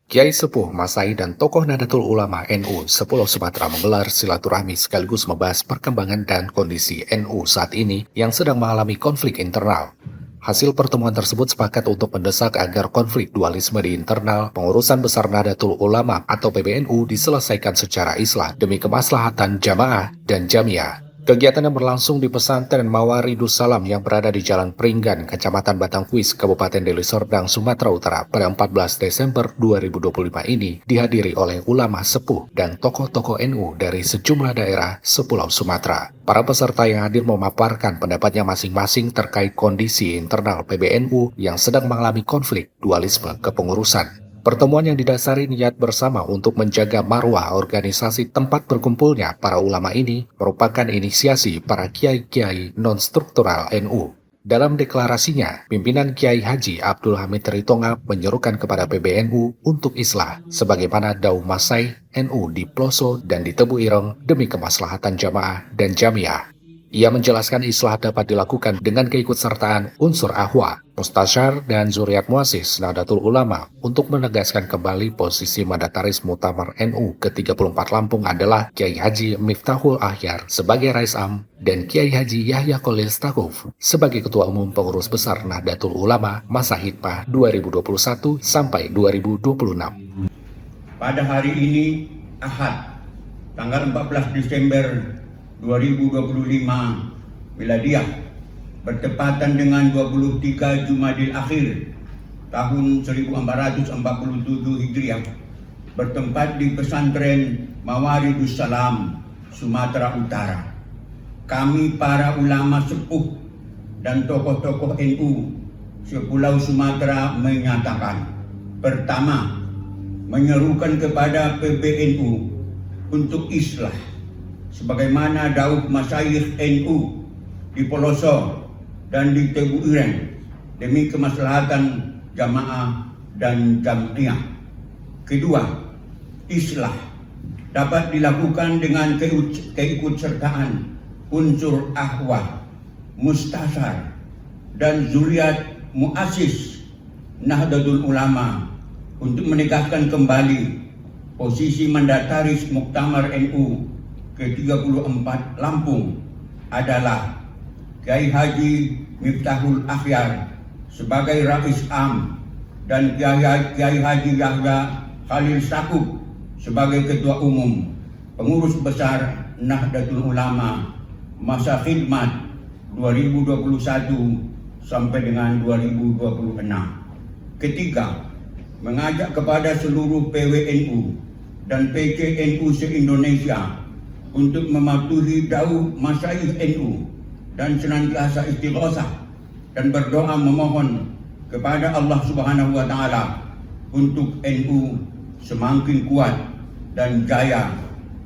Kiai Sepuh, Masai, dan tokoh Nahdlatul Ulama NU sepulau Sumatera menggelar silaturahmi sekaligus membahas perkembangan dan kondisi NU saat ini yang sedang mengalami konflik internal. Hasil pertemuan tersebut sepakat untuk mendesak agar konflik dualisme di internal pengurusan besar Nahdlatul Ulama atau PBNU diselesaikan secara islah demi kemaslahatan jamaah dan jamiah. Kegiatan yang berlangsung di pesantren Mawaridus Salam yang berada di Jalan Pringgan, Kecamatan Batangkuis, Kabupaten Deli Serdang, Sumatera Utara pada 14 Desember 2025 ini dihadiri oleh ulama sepuh dan tokoh-tokoh NU dari sejumlah daerah sepulau Sumatera. Para peserta yang hadir memaparkan pendapatnya masing-masing terkait kondisi internal PBNU yang sedang mengalami konflik dualisme kepengurusan. Pertemuan yang didasari niat bersama untuk menjaga marwah organisasi tempat berkumpulnya para ulama ini merupakan inisiasi para kiai-kiai non-struktural NU. Dalam deklarasinya, pimpinan Kiai Haji Abdul Hamid Ritonga menyerukan kepada PBNU untuk islah, sebagaimana Daum Masai NU di Ploso dan di Tebu Ireng demi kemaslahatan jamaah dan jamiah. Ia menjelaskan islah dapat dilakukan dengan keikutsertaan unsur ahwa, mustasyar, dan zuriat muasis Nahdlatul Ulama untuk menegaskan kembali posisi mandataris Muktamar NU ke-34 Lampung adalah Kiai Haji Miftahul Ahyar sebagai Rais Am dan Kiai Haji Yahya Khalil Stakuf sebagai Ketua Umum Pengurus Besar Nahdlatul Ulama masa hikmah 2021 sampai 2026. Pada hari ini, Ahad, tanggal 14 Desember 2025 Miladiah, bertepatan dengan 23 Jumadil Akhir tahun 1447 Hijriah, bertempat di pesantren Mawaridus Salam, Sumatera Utara. Kami para ulama sepuh dan tokoh-tokoh NU sepulau Sumatera menyatakan, pertama, menyerukan kepada PBNU untuk islah sebagaimana dauh masyayikh NU di Poloso dan di Tebu Ireng demi kemaslahatan jamaah dan jamiah. Kedua, islah dapat dilakukan dengan keikutsertaan unsur ahwah, mustasar, dan zuriat muasis Nahdlatul Ulama untuk menegaskan kembali posisi mandataris Muktamar NU ke-34 Lampung adalah Kiai Haji Miftahul Ahyar sebagai Rais Am dan Kiai Haji Yahya Khalil Stakuf sebagai Ketua Umum Pengurus Besar Nahdlatul Ulama masa khidmat 2021 sampai dengan 2026. Ketiga, mengajak kepada seluruh PWNU dan PCNU se-Indonesia untuk mematuhi dauh masyayikh NU dan senantiasa istighosah dan berdoa memohon kepada Allah Subhanahu wa taala untuk NU semakin kuat dan jaya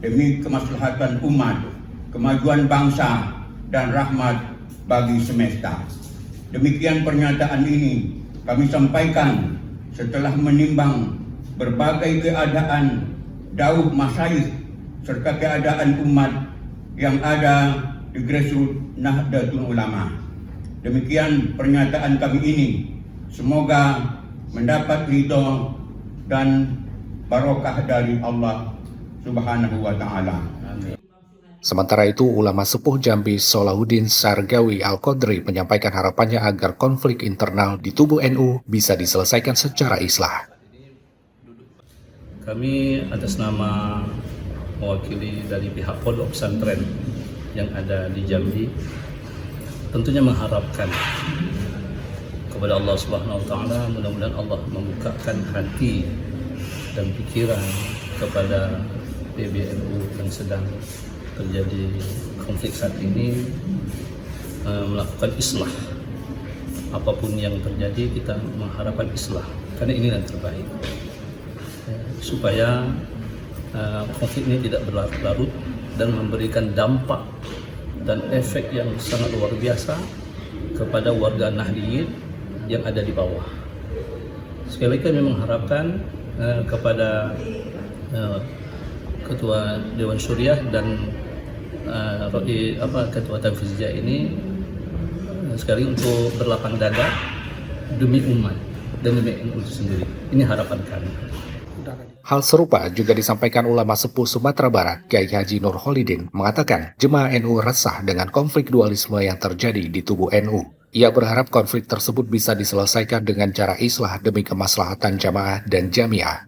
demi kemaslahatan umat, kemajuan bangsa, dan rahmat bagi semesta. Demikian pernyataan ini kami sampaikan setelah menimbang berbagai keadaan dauh masyayikh serta keadaan umat yang ada di grassroots Nahdlatul Ulama. Demikian pernyataan kami ini. Semoga mendapat ridho dan barokah dari Allah Subhanahu wa taala. Sementara itu, ulama sepuh Jambi Solahuddin Sargawi Al-Qadri menyampaikan harapannya agar konflik internal di tubuh NU bisa diselesaikan secara islah. Kami atas nama mewakili dari pihak pondok pesantren yang ada di Jambi tentunya mengharapkan kepada Allah Subhanahu wa taala, mudah-mudahan Allah membukakan hati dan pikiran kepada PBNU yang sedang terjadi konflik saat ini, melakukan islah. Apapun yang terjadi, kita mengharapkan islah karena ini yang terbaik, supaya konflik ini tidak berlarut-larut dan memberikan dampak dan efek yang sangat luar biasa kepada warga Nahdliyin yang ada di bawah. Sekali lagi kami mengharapkan kepada Ketua Dewan Syuriah dan Ketua Tanfiziyah ini sekali untuk berlapang dada demi umat dan demi NU sendiri. Ini harapan kami. Hal serupa juga disampaikan ulama sepuh Sumatera Barat, Kiai Haji Nur Holidin, mengatakan jemaah NU resah dengan konflik dualisme yang terjadi di tubuh NU. Ia berharap konflik tersebut bisa diselesaikan dengan cara islah demi kemaslahatan jamaah dan jamiah.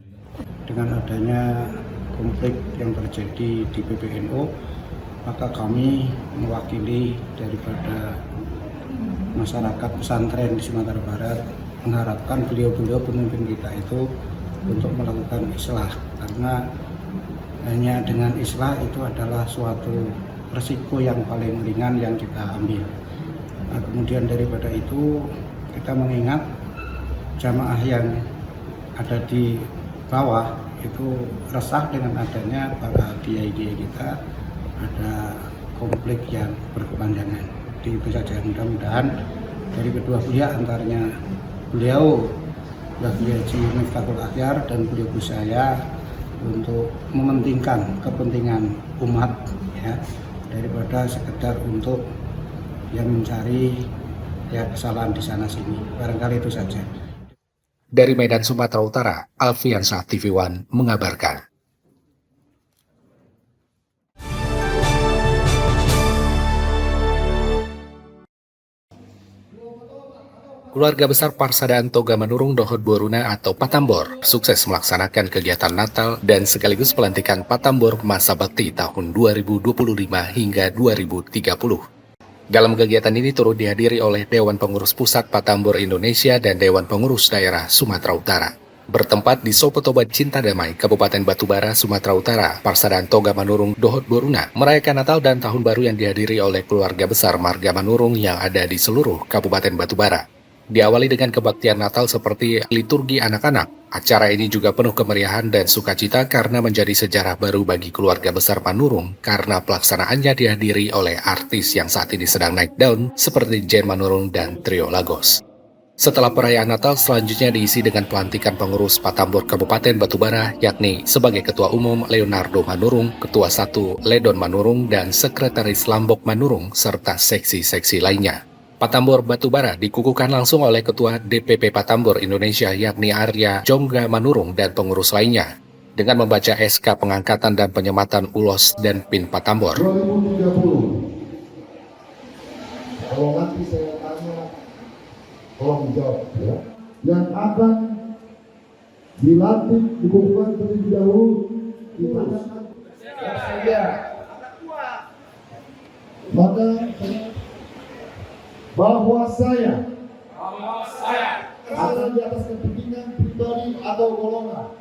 Dengan adanya konflik yang terjadi di PBNU, maka kami mewakili daripada masyarakat pesantren di Sumatera Barat mengharapkan beliau-beliau pemimpin kita itu untuk melakukan islah, karena hanya dengan islah itu adalah suatu resiko yang paling ringan yang kita ambil. Nah, kemudian daripada itu kita mengingat jamaah yang ada di bawah itu resah dengan adanya para kiai-kiai kita ada konflik yang berkepanjangan. Jadi itu saja, mudah-mudahan dari kedua pihak antaranya beliau Bapak Haji Miftahul Akhyar dan beliau saya untuk mementingkan kepentingan umat ya, daripada sekedar untuk yang mencari ya kesalahan di sana sini. Barangkali itu saja. Dari Medan, Sumatera Utara, Alfiansyah TV One mengabarkan. Keluarga besar Parsadaan Toga Manurung Dohod Boruna atau Patambor sukses melaksanakan kegiatan Natal dan sekaligus pelantikan Patambor masa bakti tahun 2025 hingga 2030. Dalam kegiatan ini turut dihadiri oleh Dewan Pengurus Pusat Patambor Indonesia dan Dewan Pengurus Daerah Sumatera Utara. Bertempat di Sopotobat Cinta Damai, Kabupaten Batubara, Sumatera Utara, Parsadaan Toga Manurung Dohod Boruna merayakan Natal dan Tahun Baru yang dihadiri oleh keluarga besar marga Manurung yang ada di seluruh Kabupaten Batubara. Diawali dengan kebaktian Natal seperti liturgi anak-anak, acara ini juga penuh kemeriahan dan sukacita karena menjadi sejarah baru bagi keluarga besar Manurung karena pelaksanaannya dihadiri oleh artis yang saat ini sedang naik daun seperti Jen Manurung dan Trio Lagos. Setelah perayaan Natal, selanjutnya diisi dengan pelantikan pengurus Patambor Kabupaten Batubara, yakni sebagai Ketua Umum Leonardo Manurung, Ketua 1 Ledon Manurung, dan Sekretaris Lambok Manurung, serta seksi-seksi lainnya. Patambor Batubara dikukuhkan langsung oleh Ketua DPP Patambor Indonesia yakni Arya Jongga Manurung dan pengurus lainnya dengan membaca SK pengangkatan dan penyematan ulos dan PIN Patambor. 2030. Kalau nanti saya tanya, tolong jawab ya. Yang akan dilantik dikukuhkan terlebih dahulu kita saja. Maka bahwa saya ada di atas kepentingan pribadi atau golongan.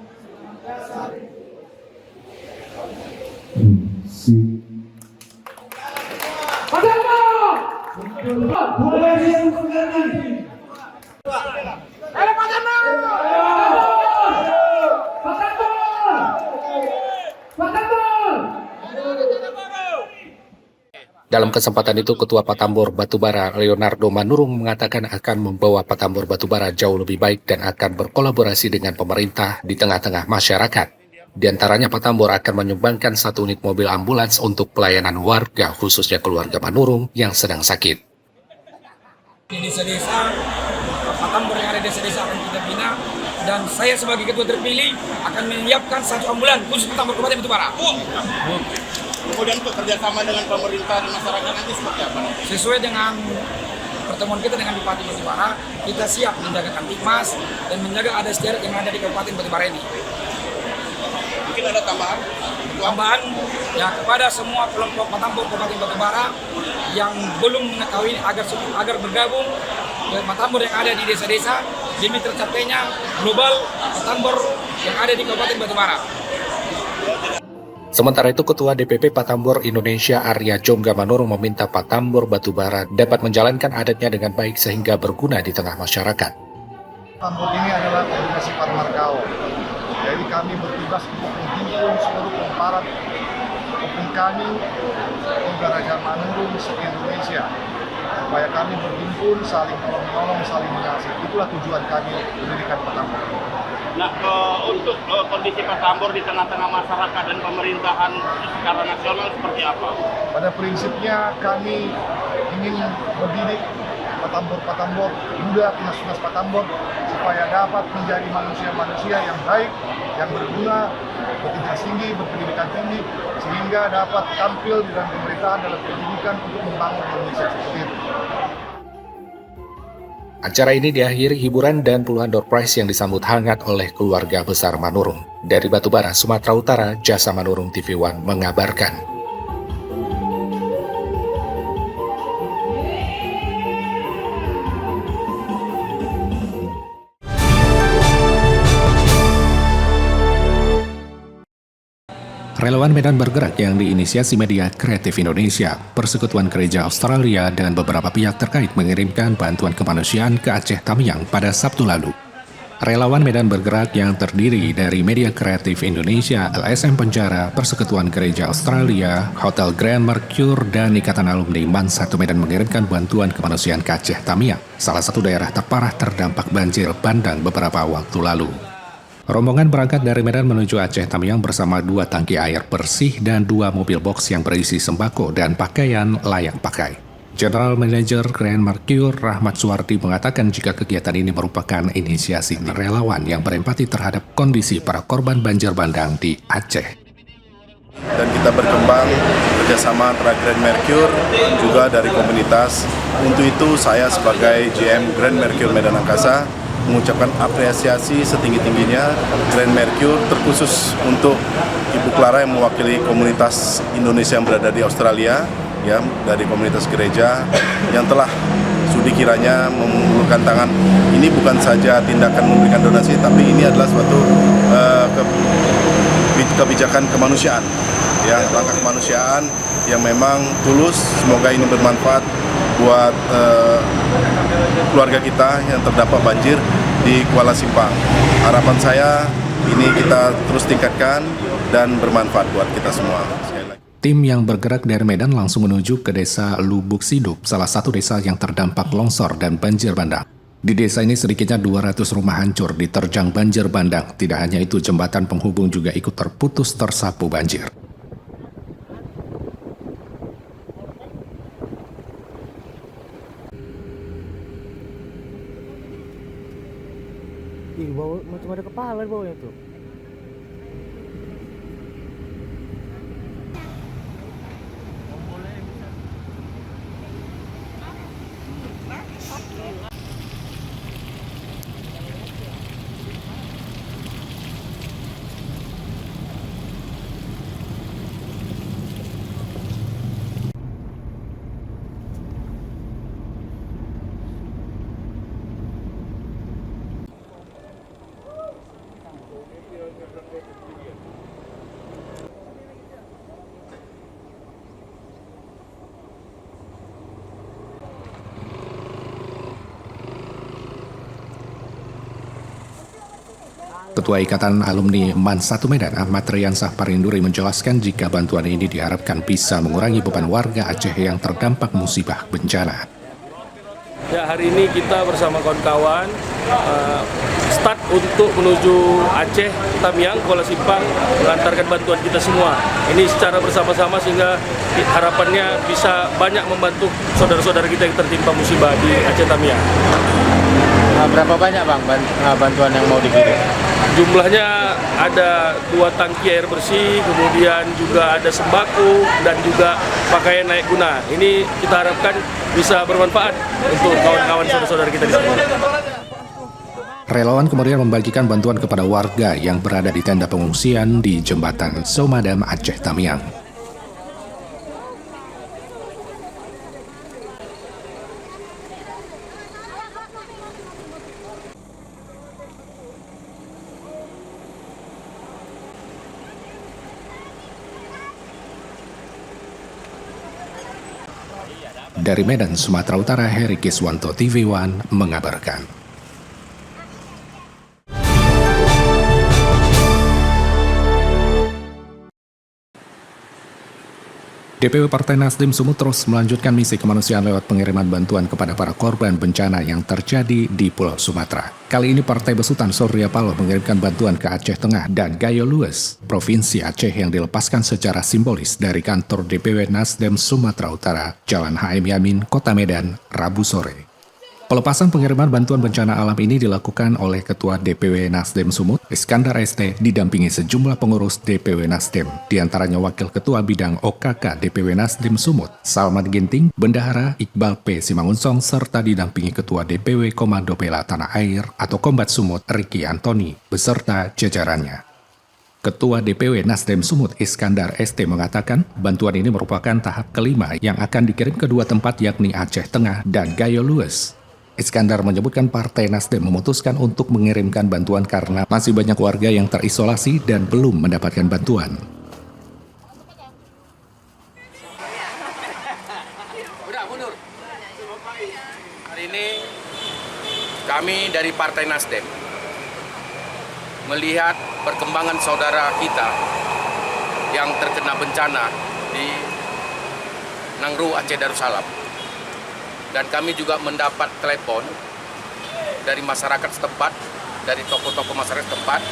Dalam kesempatan itu, Ketua Patambor Batubara Leonardo Manurung mengatakan akan membawa Patambor Batubara jauh lebih baik dan akan berkolaborasi dengan pemerintah di tengah-tengah masyarakat. Di antaranya Patambor akan menyumbangkan 1 unit mobil ambulans untuk pelayanan warga, khususnya keluarga Manurung yang sedang sakit. Di desa-desa, Patambor yang ada di desa-desa akan kita bina, dan saya sebagai ketua terpilih akan menyiapkan 1 ambulans khusus Patambor Kabupaten Batubara. Kemudian untuk kerjasama dengan pemerintah dan masyarakat nanti seperti apa? Sesuai dengan pertemuan kita dengan Bupati Batubara, kita siap menjaga Kamtipmas dan menjaga adat istiadat yang ada di Kabupaten Batubara ini. Mungkin ada tambahan? Tambahan ya kepada semua kelompok Patambor Kabupaten Batubara yang belum mengetahui agar bergabung ke Patambor yang ada di desa-desa demi tercapainya global Patambor yang ada di Kabupaten Batubara. Sementara itu, Ketua DPP Patambor Indonesia Arya Jongga Manurung meminta Patambor Batubara dapat menjalankan adatnya dengan baik sehingga berguna di tengah masyarakat. Patambor ini adalah koordinasi Parmarkao. Jadi kami bertugas untuk menghimpun seluruh kemparat opung kami, Toga Raja Manurung se-Indonesia. Supaya kami berhimpun, saling tolong-menolong, saling mengasihi. Itulah tujuan kami mendirikan Patambor. Nah, untuk kondisi Patambor di tengah-tengah masyarakat dan pemerintahan secara nasional seperti apa? Pada prinsipnya kami ingin mendidik Patambor-Patambor muda, tunas-tunas Patambor supaya dapat menjadi manusia-manusia yang baik, yang berguna, bertindak tinggi, berpendidikan tinggi, sehingga dapat tampil di dalam pemerintahan dalam pendidikan untuk membangun Indonesia seperti itu. Acara ini diakhiri hiburan dan puluhan door prize yang disambut hangat oleh keluarga besar Manurung. Dari Batubara, Sumatera Utara, Jasa Manurung TV One mengabarkan. Relawan Medan Bergerak yang diinisiasi Media Kreatif Indonesia, Persekutuan Gereja Australia, dan beberapa pihak terkait mengirimkan bantuan kemanusiaan ke Aceh Tamiang pada Sabtu lalu. Relawan Medan Bergerak yang terdiri dari Media Kreatif Indonesia, LSM Penjara, Persekutuan Gereja Australia, Hotel Grand Mercure, dan Ikatan Alumni MAN 1 Medan mengirimkan bantuan kemanusiaan ke Aceh Tamiang, salah satu daerah terparah terdampak banjir bandang beberapa waktu lalu. Rombongan berangkat dari Medan menuju Aceh Tamiang bersama 2 tangki air bersih dan 2 mobil box yang berisi sembako dan pakaian layak pakai. General Manager Grand Mercure Rahmat Suwardi mengatakan jika kegiatan ini merupakan inisiasi relawan yang berempati terhadap kondisi para korban banjir bandang di Aceh. Dan kita berkembang kerjasama antara Grand Mercure juga dari komunitas. Untuk itu saya sebagai GM Grand Mercure Medan Angkasa mengucapkan apresiasi setinggi-tingginya Grand Mercure, terkhusus untuk Ibu Clara yang mewakili komunitas Indonesia yang berada di Australia, ya, dari komunitas gereja yang telah sudi kiranya mengulurkan tangan. Ini bukan saja tindakan memberikan donasi, tapi ini adalah suatu kebijakan kemanusiaan, ya, langkah kemanusiaan yang memang tulus. Semoga ini bermanfaat buat keluarga kita yang terdampak banjir di Kuala Simpang. Harapan saya ini kita terus tingkatkan dan bermanfaat buat kita semua. Tim yang bergerak dari Medan langsung menuju ke desa Lubuk Sidup, salah satu desa yang terdampak longsor dan banjir bandang. Di desa ini sedikitnya 200 rumah hancur diterjang banjir bandang. Tidak hanya itu, jembatan penghubung juga ikut terputus tersapu banjir. Ih, bau macam ada kepala di bawahnya tuh. Ketua Ikatan Alumni MAN 1 Medan, Ahmad Riyansah Parinduri menjelaskan jika bantuan ini diharapkan bisa mengurangi beban warga Aceh yang terdampak musibah bencana. Ya, hari ini kita bersama kawan-kawan start untuk menuju Aceh, Tamiang, Kuala Simpang, mengantarkan bantuan kita semua. Ini secara bersama-sama sehingga harapannya bisa banyak membantu saudara-saudara kita yang tertimpa musibah di Aceh Tamiang. Berapa banyak Bang bantuan yang mau dikirim? Jumlahnya ada 2 tangki air bersih, kemudian juga ada sembako dan juga pakaian layak guna. Ini kita harapkan bisa bermanfaat untuk kawan-kawan saudara-saudara kita di sini. Relawan kemudian membagikan bantuan kepada warga yang berada di tenda pengungsian di Jembatan Somadam Aceh Tamiang. Dari Medan, Sumatera Utara, Heri Kiswanto, TV One mengabarkan. DPW Partai Nasdem Sumut terus melanjutkan misi kemanusiaan lewat pengiriman bantuan kepada para korban bencana yang terjadi di Pulau Sumatera. Kali ini Partai Besutan Surya Paloh mengirimkan bantuan ke Aceh Tengah dan Gayo Lues, Provinsi Aceh, yang dilepaskan secara simbolis dari kantor DPW Nasdem Sumatera Utara, Jalan HM Yamin, Kota Medan, Rabu sore. Pelepasan pengiriman bantuan bencana alam ini dilakukan oleh Ketua DPW Nasdem Sumut, Iskandar ST, didampingi sejumlah pengurus DPW Nasdem, diantaranya Wakil Ketua Bidang OKK DPW Nasdem Sumut, Salman Ginting, Bendahara Iqbal P. Simangunsong, serta didampingi Ketua DPW Komando Bela Tanah Air atau Kombat Sumut, Ricky Antoni, beserta jajarannya. Ketua DPW Nasdem Sumut Iskandar ST mengatakan bantuan ini merupakan tahap kelima yang akan dikirim ke dua tempat yakni Aceh Tengah dan Gayo Lues. Iskandar menyebutkan Partai Nasdem memutuskan untuk mengirimkan bantuan karena masih banyak warga yang terisolasi dan belum mendapatkan bantuan. Hari ini kami dari Partai Nasdem melihat perkembangan saudara kita yang terkena bencana di Nangru, Aceh Darussalam. Dan kami juga mendapat telepon dari masyarakat setempat, dari tokoh-tokoh masyarakat setempat.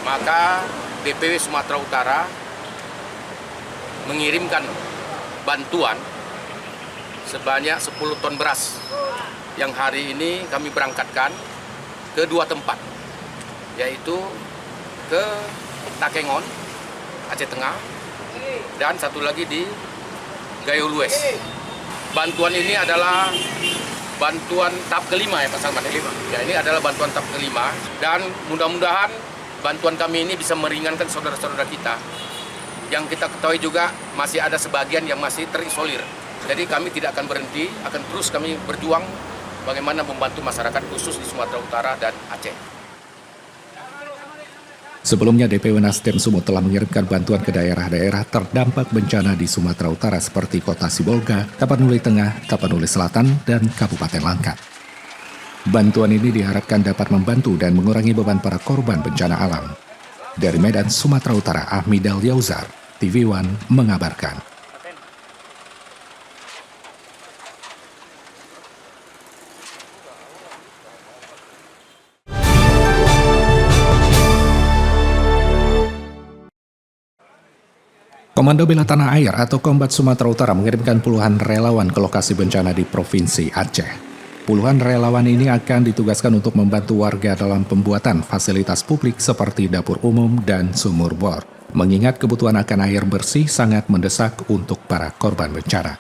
Maka DPW Sumatera Utara mengirimkan bantuan sebanyak 10 ton beras yang hari ini kami berangkatkan ke dua tempat, yaitu ke Takengon, Aceh Tengah, dan satu lagi di Gayo Lues. Bantuan ini adalah bantuan tahap kelima ya Pak Salman. Ya, ini adalah bantuan tahap kelima dan mudah-mudahan bantuan kami ini bisa meringankan saudara-saudara kita. Yang kita ketahui juga masih ada sebagian yang masih terisolir. Jadi kami tidak akan berhenti, akan terus kami berjuang bagaimana membantu masyarakat khusus di Sumatera Utara dan Aceh. Sebelumnya DPW Nasdem Sumut telah mengirimkan bantuan ke daerah-daerah terdampak bencana di Sumatera Utara seperti Kota Sibolga, Tapanuli Tengah, Tapanuli Selatan, dan Kabupaten Langkat. Bantuan ini diharapkan dapat membantu dan mengurangi beban para korban bencana alam. Dari Medan, Sumatera Utara, Ahmidal Yauzar, TV One mengabarkan. Komando Bela Tanah Air atau Kombat Sumatera Utara mengirimkan puluhan relawan ke lokasi bencana di Provinsi Aceh. Puluhan relawan ini akan ditugaskan untuk membantu warga dalam pembuatan fasilitas publik seperti dapur umum dan sumur bor. Mengingat kebutuhan akan air bersih sangat mendesak untuk para korban bencana.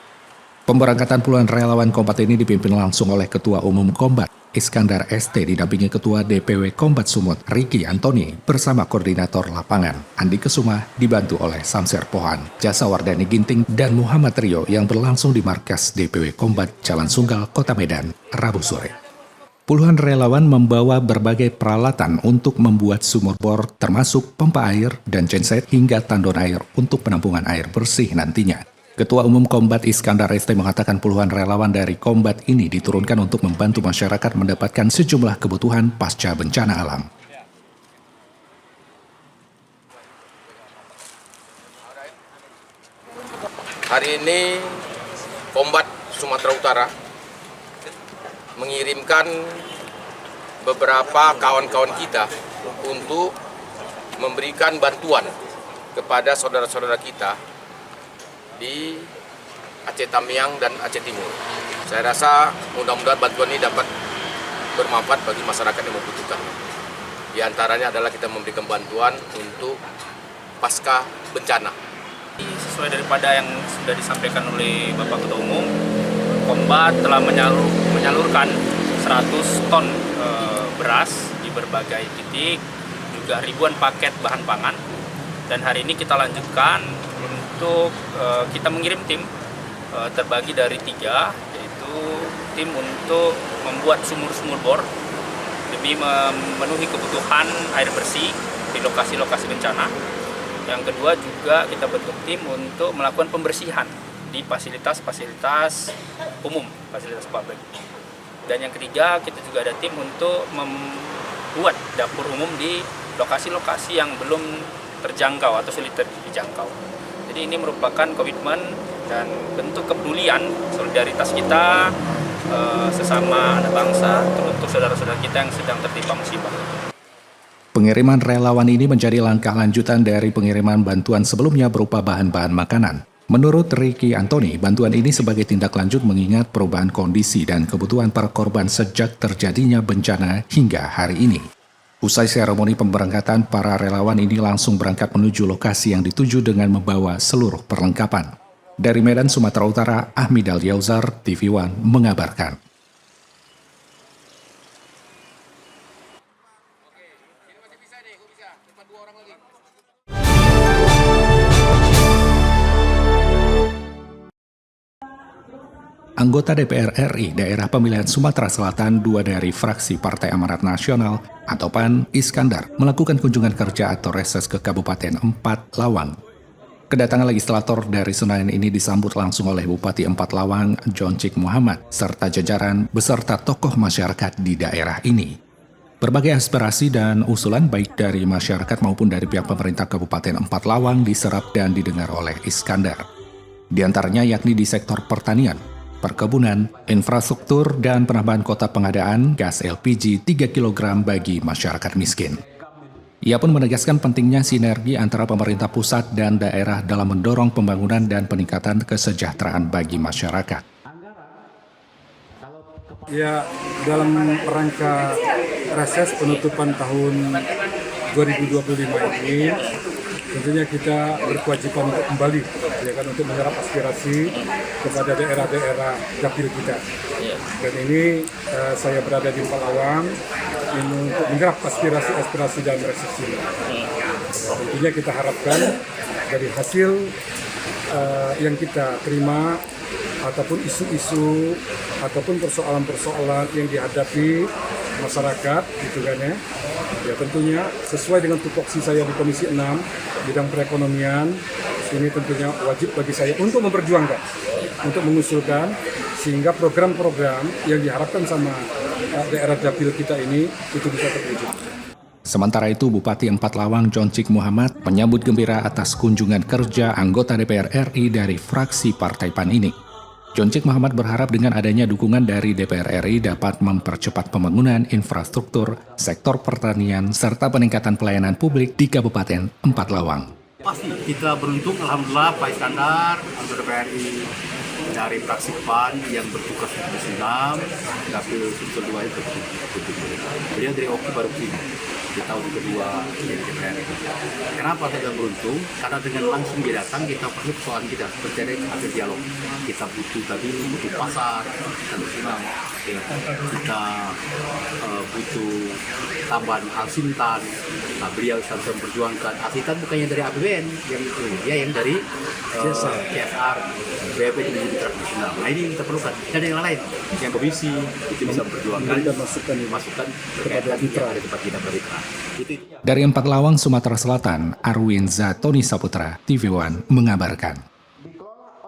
Pemberangkatan puluhan relawan Kombat ini dipimpin langsung oleh Ketua Umum Kombat, Iskandar ST, didampingi Ketua DPW Kombat Sumut, Ricky Antoni, bersama Koordinator Lapangan, Andi Kesuma, dibantu oleh Samser Pohan, Jasa Wardani Ginting, dan Muhammad Rio yang berlangsung di markas DPW Kombat Jalan Sunggal, Kota Medan, Rabu sore. Puluhan relawan membawa berbagai peralatan untuk membuat sumur bor termasuk pompa air dan genset hingga tandon air untuk penampungan air bersih nantinya. Ketua Umum Kombat Iskandar ST mengatakan puluhan relawan dari Kombat ini diturunkan untuk membantu masyarakat mendapatkan sejumlah kebutuhan pasca bencana alam. Hari ini Kombat Sumatera Utara mengirimkan beberapa kawan-kawan kita untuk memberikan bantuan kepada saudara-saudara kita di Aceh Tamiang dan Aceh Timur. Saya rasa mudah-mudahan bantuan ini dapat bermanfaat bagi masyarakat yang membutuhkan. Di antaranya adalah kita memberikan bantuan untuk pasca bencana. Sesuai daripada yang sudah disampaikan oleh Bapak Ketua Umum, Kombat telah menyalurkan 100 ton beras di berbagai titik, juga ribuan paket bahan pangan. Dan hari ini kita lanjutkan untuk kita mengirim tim terbagi dari 3, yaitu tim untuk membuat sumur-sumur bor demi memenuhi kebutuhan air bersih di lokasi-lokasi bencana. Yang kedua juga kita bentuk tim untuk melakukan pembersihan di fasilitas-fasilitas umum, fasilitas publik. Dan yang ketiga kita juga ada tim untuk membuat dapur umum di lokasi-lokasi yang belum terjangkau atau sulit dijangkau. Jadi ini merupakan komitmen dan bentuk kepedulian, solidaritas kita sesama anak bangsa untuk saudara-saudara kita yang sedang tertimpa musibah. Pengiriman relawan ini menjadi langkah lanjutan dari pengiriman bantuan sebelumnya berupa bahan-bahan makanan. Menurut Ricky Antoni, bantuan ini sebagai tindak lanjut mengingat perubahan kondisi dan kebutuhan para korban sejak terjadinya bencana hingga hari ini. Usai seremoni pemberangkatan, para relawan ini langsung berangkat menuju lokasi yang dituju dengan membawa seluruh perlengkapan. Dari Medan, Sumatera Utara, Ahmid Al-Yauzar, TV One mengabarkan. Anggota DPR RI daerah pemilihan Sumatera Selatan 2 dari fraksi Partai Amanat Nasional atau PAN, Iskandar, melakukan kunjungan kerja atau reses ke Kabupaten Empat Lawang. Kedatangan legislator dari Senayan ini disambut langsung oleh Bupati Empat Lawang, Joncik Muhammad, serta jajaran beserta tokoh masyarakat di daerah ini. Berbagai aspirasi dan usulan baik dari masyarakat maupun dari pihak pemerintah Kabupaten Empat Lawang diserap dan didengar oleh Iskandar. Di antaranya yakni di sektor pertanian, perkebunan, infrastruktur, dan penambahan kota pengadaan gas LPG 3 kg bagi masyarakat miskin. Ia pun menegaskan pentingnya sinergi antara pemerintah pusat dan daerah dalam mendorong pembangunan dan peningkatan kesejahteraan bagi masyarakat. Ya, dalam rangka reses penutupan tahun 2025 ini, tentunya kita berkewajiban untuk kembali, ya kan, untuk menyerap aspirasi kepada daerah-daerah dapil kita. Dan ini saya berada di Empat Lawang untuk menyerap aspirasi dan reses ini. Tentunya kita harapkan dari hasil yang kita terima ataupun isu-isu ataupun persoalan-persoalan yang dihadapi masyarakat, gitu kan ya. Ya tentunya sesuai dengan tupoksi saya di Komisi 6 bidang perekonomian, ini tentunya wajib bagi saya untuk memperjuangkan, untuk mengusulkan sehingga program-program yang diharapkan sama daerah dapil kita ini itu bisa terwujud. Sementara itu, Bupati Empat Lawang Joncik Muhammad menyambut gembira atas kunjungan kerja anggota DPR RI dari fraksi Partai PAN ini. Joncik Muhammad berharap dengan adanya dukungan dari DPR RI dapat mempercepat pembangunan infrastruktur, sektor pertanian, serta peningkatan pelayanan publik di Kabupaten Empat Lawang. Pasti kita beruntung, alhamdulillah Pak Iskandar, anggota DPR RI dari fraksi PAN yang bertugas di Komisi 6, dapil Sumsel 2 itu. Beliau dari Oki baru sini. Di tahun kedua di DPR. Kenapa kita beruntung? Karena dengan langsung dia datang, kita perlu persoalan kita seperti ada dialog. Kita butuh tadi, butuh pasar, kita butuh tambahan alsintan. Nah, beliau selalu memperjuangkan alsintan bukannya dari APBN, yang dari CSR, BPP menjadi tradisional. Nah ini kita perlukan. Dan yang lain, yang komisi itu bisa memperjuangkan masukan kepada mitra di tempat kita bermitra. Dari Empat Lawang, Sumatera Selatan, Arwin Zatoni Saputra, TV One mengabarkan.